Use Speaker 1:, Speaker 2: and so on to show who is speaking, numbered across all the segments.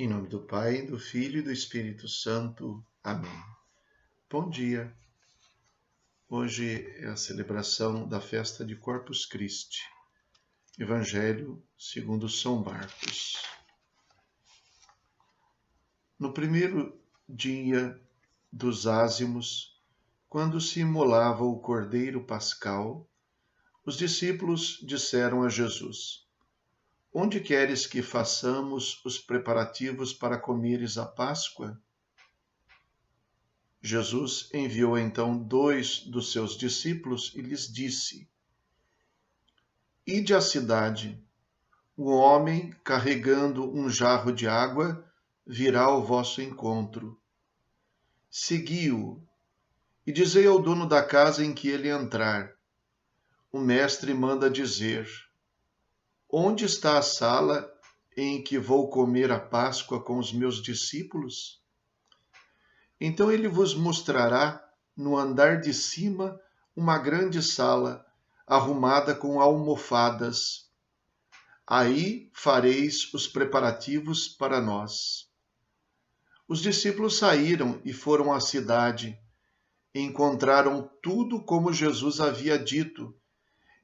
Speaker 1: Em nome do Pai, do Filho e do Espírito Santo. Amém. Bom dia. Hoje é a celebração da festa de Corpus Christi. Evangelho segundo São Marcos. No primeiro dia dos ázimos, quando se imolava o cordeiro pascal, os discípulos disseram a Jesus: Onde queres que façamos os preparativos para comeres a Páscoa? Jesus enviou então 2 dos seus discípulos e lhes disse: Ide à cidade. O homem carregando um jarro de água virá ao vosso encontro. Segui-o e dizei ao dono da casa em que ele entrar: O mestre manda dizer: Onde está a sala em que vou comer a Páscoa com os meus discípulos? Então ele vos mostrará no andar de cima uma grande sala, arrumada com almofadas. Aí fareis os preparativos para nós. Os discípulos saíram e foram à cidade. Encontraram tudo como Jesus havia dito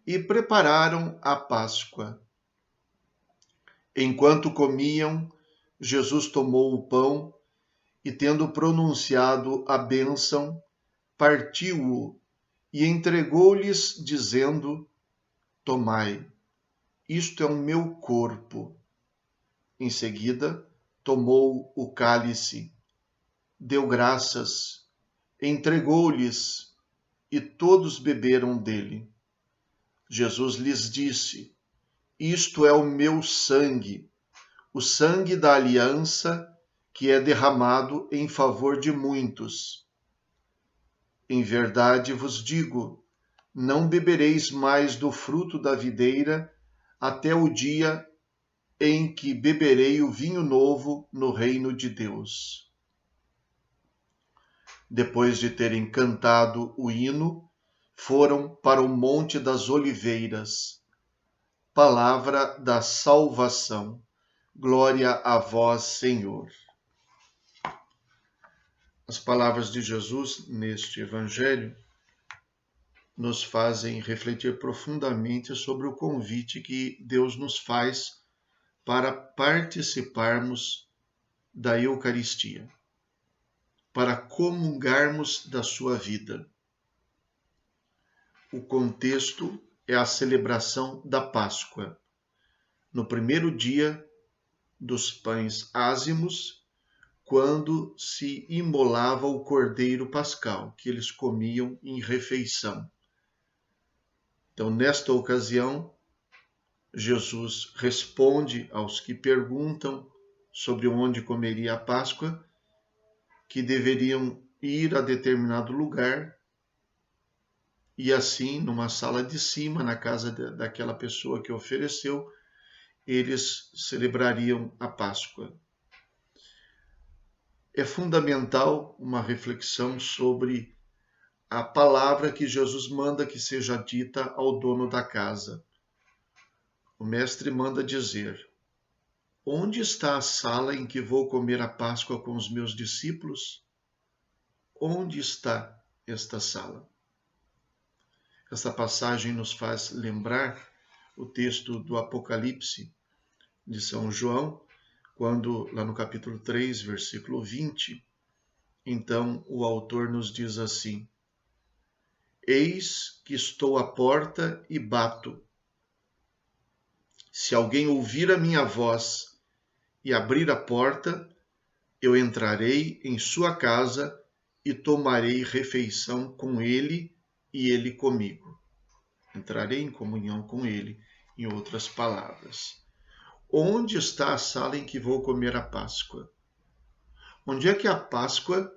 Speaker 1: e prepararam a Páscoa. Enquanto comiam, Jesus tomou o pão e, tendo pronunciado a bênção, partiu-o e entregou-lhes, dizendo: Tomai, isto é o meu corpo. Em seguida, tomou o cálice, deu graças, entregou-lhes, e todos beberam dele. Jesus lhes disse: Isto é o meu sangue, o sangue da aliança, que é derramado em favor de muitos. Em verdade vos digo, não bebereis mais do fruto da videira até o dia em que beberei o vinho novo no reino de Deus. Depois de terem cantado o hino, foram para o Monte das Oliveiras. Palavra da salvação. Glória a vós, Senhor. As palavras de Jesus neste Evangelho nos fazem refletir profundamente sobre o convite que Deus nos faz para participarmos da Eucaristia, para comungarmos da sua vida. O contexto é a celebração da Páscoa. No primeiro dia dos pães ázimos, quando se imolava o cordeiro pascal, que eles comiam em refeição. Então, nesta ocasião, Jesus responde aos que perguntam sobre onde comeria a Páscoa, que deveriam ir a determinado lugar e assim, numa sala de cima, na casa daquela pessoa que ofereceu, eles celebrariam a Páscoa. É fundamental uma reflexão sobre a palavra que Jesus manda que seja dita ao dono da casa. O mestre manda dizer: Onde está a sala em que vou comer a Páscoa com os meus discípulos? Onde está esta sala? Esta passagem nos faz lembrar o texto do Apocalipse de São João, quando, lá no capítulo 3, versículo 20, então o autor nos diz assim: Eis que estou à porta e bato. Se alguém ouvir a minha voz e abrir a porta, eu entrarei em sua casa e tomarei refeição com ele e ele comigo. Entrarei em comunhão com ele, em outras palavras. Onde está a sala em que vou comer a Páscoa? Onde é que a Páscoa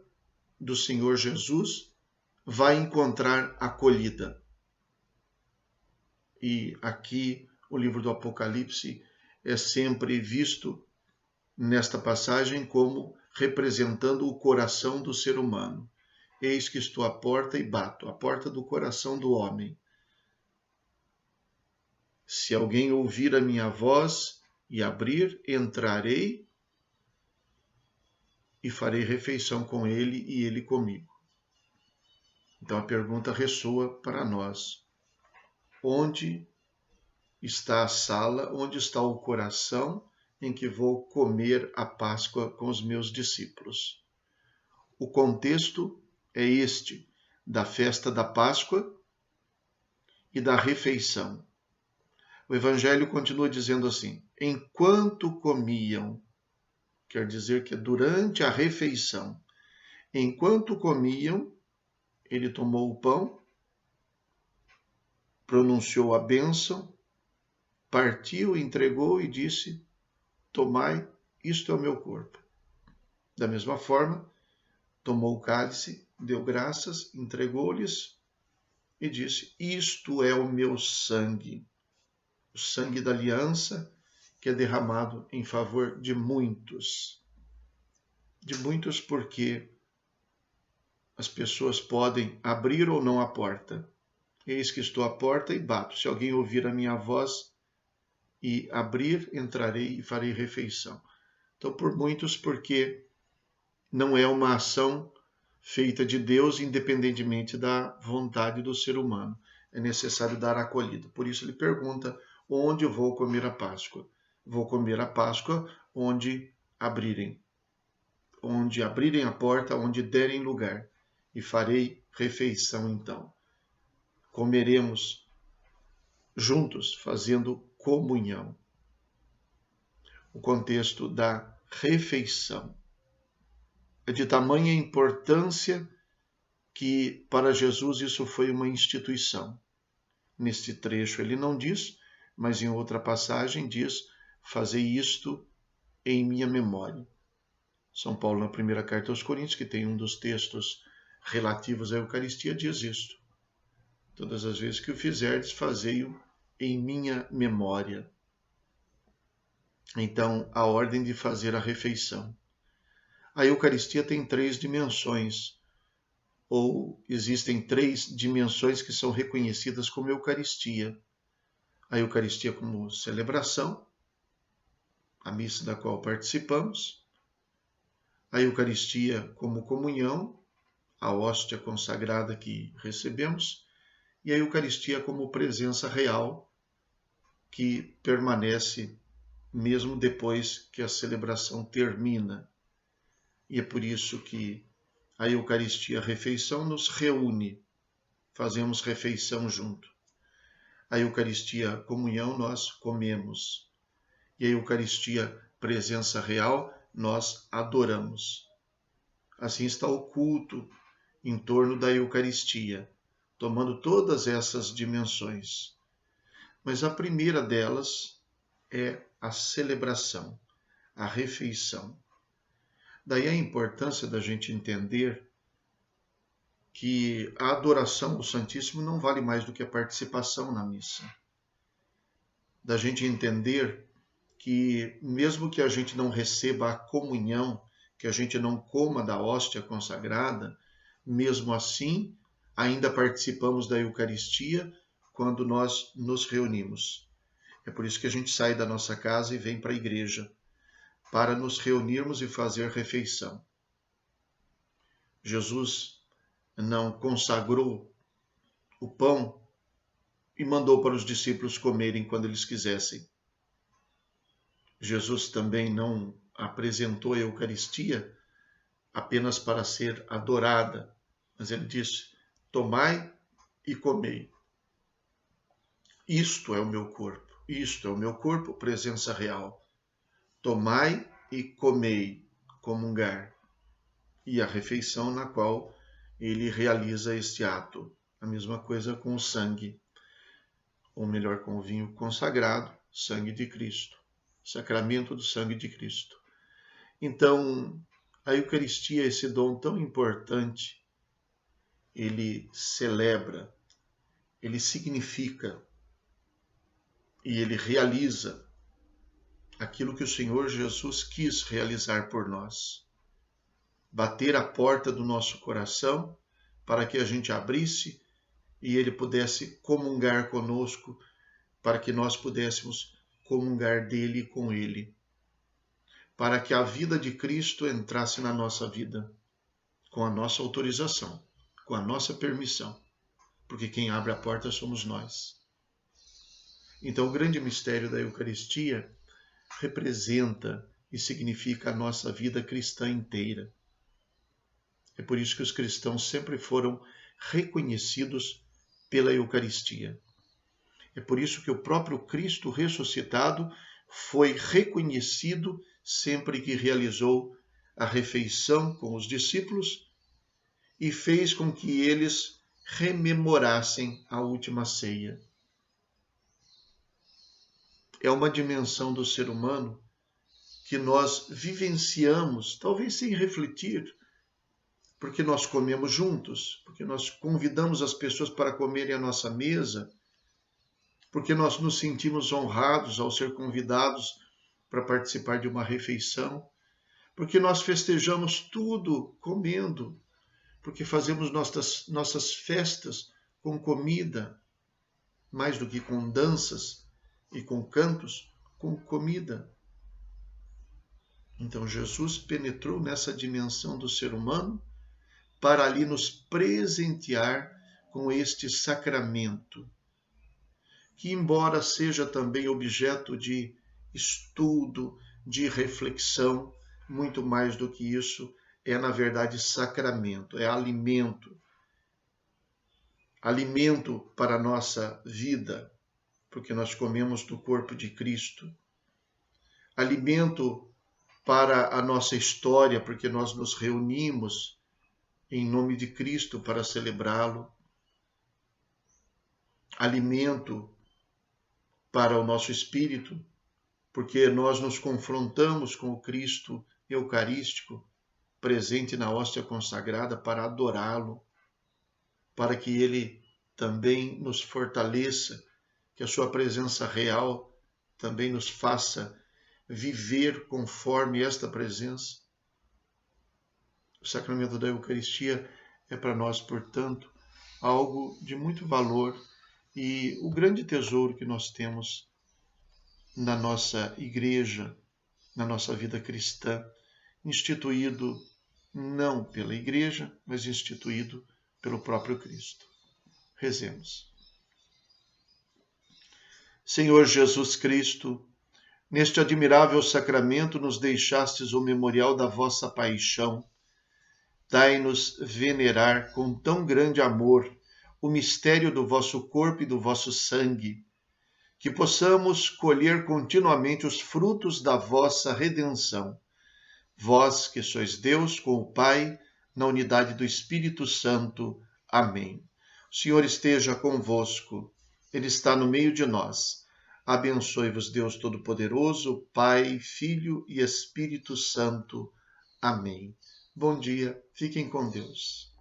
Speaker 1: do Senhor Jesus vai encontrar acolhida? E aqui o livro do Apocalipse é sempre visto nesta passagem como representando o coração do ser humano. Eis que estou à porta e bato, a porta do coração do homem. Se alguém ouvir a minha voz e abrir, entrarei e farei refeição com ele e ele comigo. Então a pergunta ressoa para nós: onde está a sala, onde está o coração em que vou comer a Páscoa com os meus discípulos? O contexto é este, da festa da Páscoa e da refeição. O Evangelho continua dizendo assim: enquanto comiam, quer dizer que durante a refeição, enquanto comiam, ele tomou o pão, pronunciou a bênção, partiu, entregou e disse: tomai, isto é o meu corpo. Da mesma forma, tomou o cálice, deu graças, entregou-lhes e disse: isto é o meu sangue, o sangue da aliança que é derramado em favor de muitos. De muitos porque as pessoas podem abrir ou não a porta. Eis que estou à porta e bato. Se alguém ouvir a minha voz e abrir, entrarei e farei refeição. Então, por muitos, porque não é uma ação feita de Deus, independentemente da vontade do ser humano. É necessário dar acolhida. Por isso ele pergunta: onde eu vou comer a Páscoa? Vou comer a Páscoa onde abrirem a porta, onde derem lugar, e farei refeição então. Comeremos juntos, fazendo comunhão. O contexto da refeição é de tamanha importância que para Jesus isso foi uma instituição. Neste trecho ele não diz, mas em outra passagem diz: fazei isto em minha memória. São Paulo, na primeira carta aos Coríntios, que tem um dos textos relativos à Eucaristia, diz isto: todas as vezes que o fizerdes, fazei-o em minha memória. Então, a ordem de fazer a refeição. A Eucaristia tem 3 dimensões, ou existem 3 dimensões que são reconhecidas como Eucaristia. A Eucaristia como celebração, a missa da qual participamos, a Eucaristia como comunhão, a hóstia consagrada que recebemos, e a Eucaristia como presença real, que permanece mesmo depois que a celebração termina. E é por isso que a Eucaristia, a refeição, nos reúne, fazemos refeição junto. A Eucaristia, comunhão, nós comemos. E a Eucaristia, presença real, nós adoramos. Assim está o culto em torno da Eucaristia, tomando todas essas dimensões. Mas a primeira delas é a celebração, a refeição. Daí a importância da gente entender que a adoração ao Santíssimo não vale mais do que a participação na missa. Da gente entender que mesmo que a gente não receba a comunhão, que a gente não coma da hóstia consagrada, mesmo assim, ainda participamos da Eucaristia quando nós nos reunimos. É por isso que a gente sai da nossa casa e vem para a igreja, para nos reunirmos e fazer refeição. Jesus não consagrou o pão e mandou para os discípulos comerem quando eles quisessem. Jesus também não apresentou a Eucaristia apenas para ser adorada, mas ele disse: tomai e comei. Isto é o meu corpo, presença real. Tomai e comei, comungar. E a refeição na qual ele realiza este ato. A mesma coisa com o sangue, ou melhor, com o vinho consagrado, sangue de Cristo, sacramento do sangue de Cristo. Então, a Eucaristia, esse dom tão importante, ele celebra, ele significa e ele realiza aquilo que o Senhor Jesus quis realizar por nós. Bater a porta do nosso coração para que a gente abrisse e ele pudesse comungar conosco, para que nós pudéssemos comungar dele e com ele. para que a vida de Cristo entrasse na nossa vida, com a nossa autorização, com a nossa permissão, porque quem abre a porta somos nós. Então, o grande mistério da Eucaristia representa e significa a nossa vida cristã inteira. É por isso que os cristãos sempre foram reconhecidos pela Eucaristia. É por isso que o próprio Cristo ressuscitado foi reconhecido sempre que realizou a refeição com os discípulos e fez com que eles rememorassem a última ceia. É uma dimensão do ser humano que nós vivenciamos, talvez sem refletir, porque nós comemos juntos, porque nós convidamos as pessoas para comerem à nossa mesa, porque nós nos sentimos honrados ao ser convidados para participar de uma refeição, porque nós festejamos tudo comendo, porque fazemos nossas festas com comida, mais do que com danças e com cantos, com comida. Então Jesus penetrou nessa dimensão do ser humano para ali nos presentear com este sacramento, que embora seja também objeto de estudo, de reflexão, muito mais do que isso, é na verdade sacramento, é alimento. Alimento para a nossa vida, porque nós comemos do corpo de Cristo. Alimento para a nossa história, porque nós nos reunimos em nome de Cristo para celebrá-lo. Alimento para o nosso espírito, porque nós nos confrontamos com o Cristo eucarístico, presente na hóstia consagrada, para adorá-lo, para que ele também nos fortaleça, que a sua presença real também nos faça viver conforme esta presença. O sacramento da Eucaristia é para nós, portanto, algo de muito valor e o grande tesouro que nós temos na nossa igreja, na nossa vida cristã, instituído não pela igreja, mas instituído pelo próprio Cristo. Rezemos. Senhor Jesus Cristo, neste admirável sacramento nos deixastes o memorial da vossa paixão. Dai-nos venerar com tão grande amor o mistério do vosso corpo e do vosso sangue, que possamos colher continuamente os frutos da vossa redenção. Vós que sois Deus com o Pai, na unidade do Espírito Santo. Amém. O Senhor esteja convosco, Ele está no meio de nós. Abençoe-vos Deus Todo-Poderoso, Pai, Filho e Espírito Santo. Amém. Bom dia, fiquem com Deus.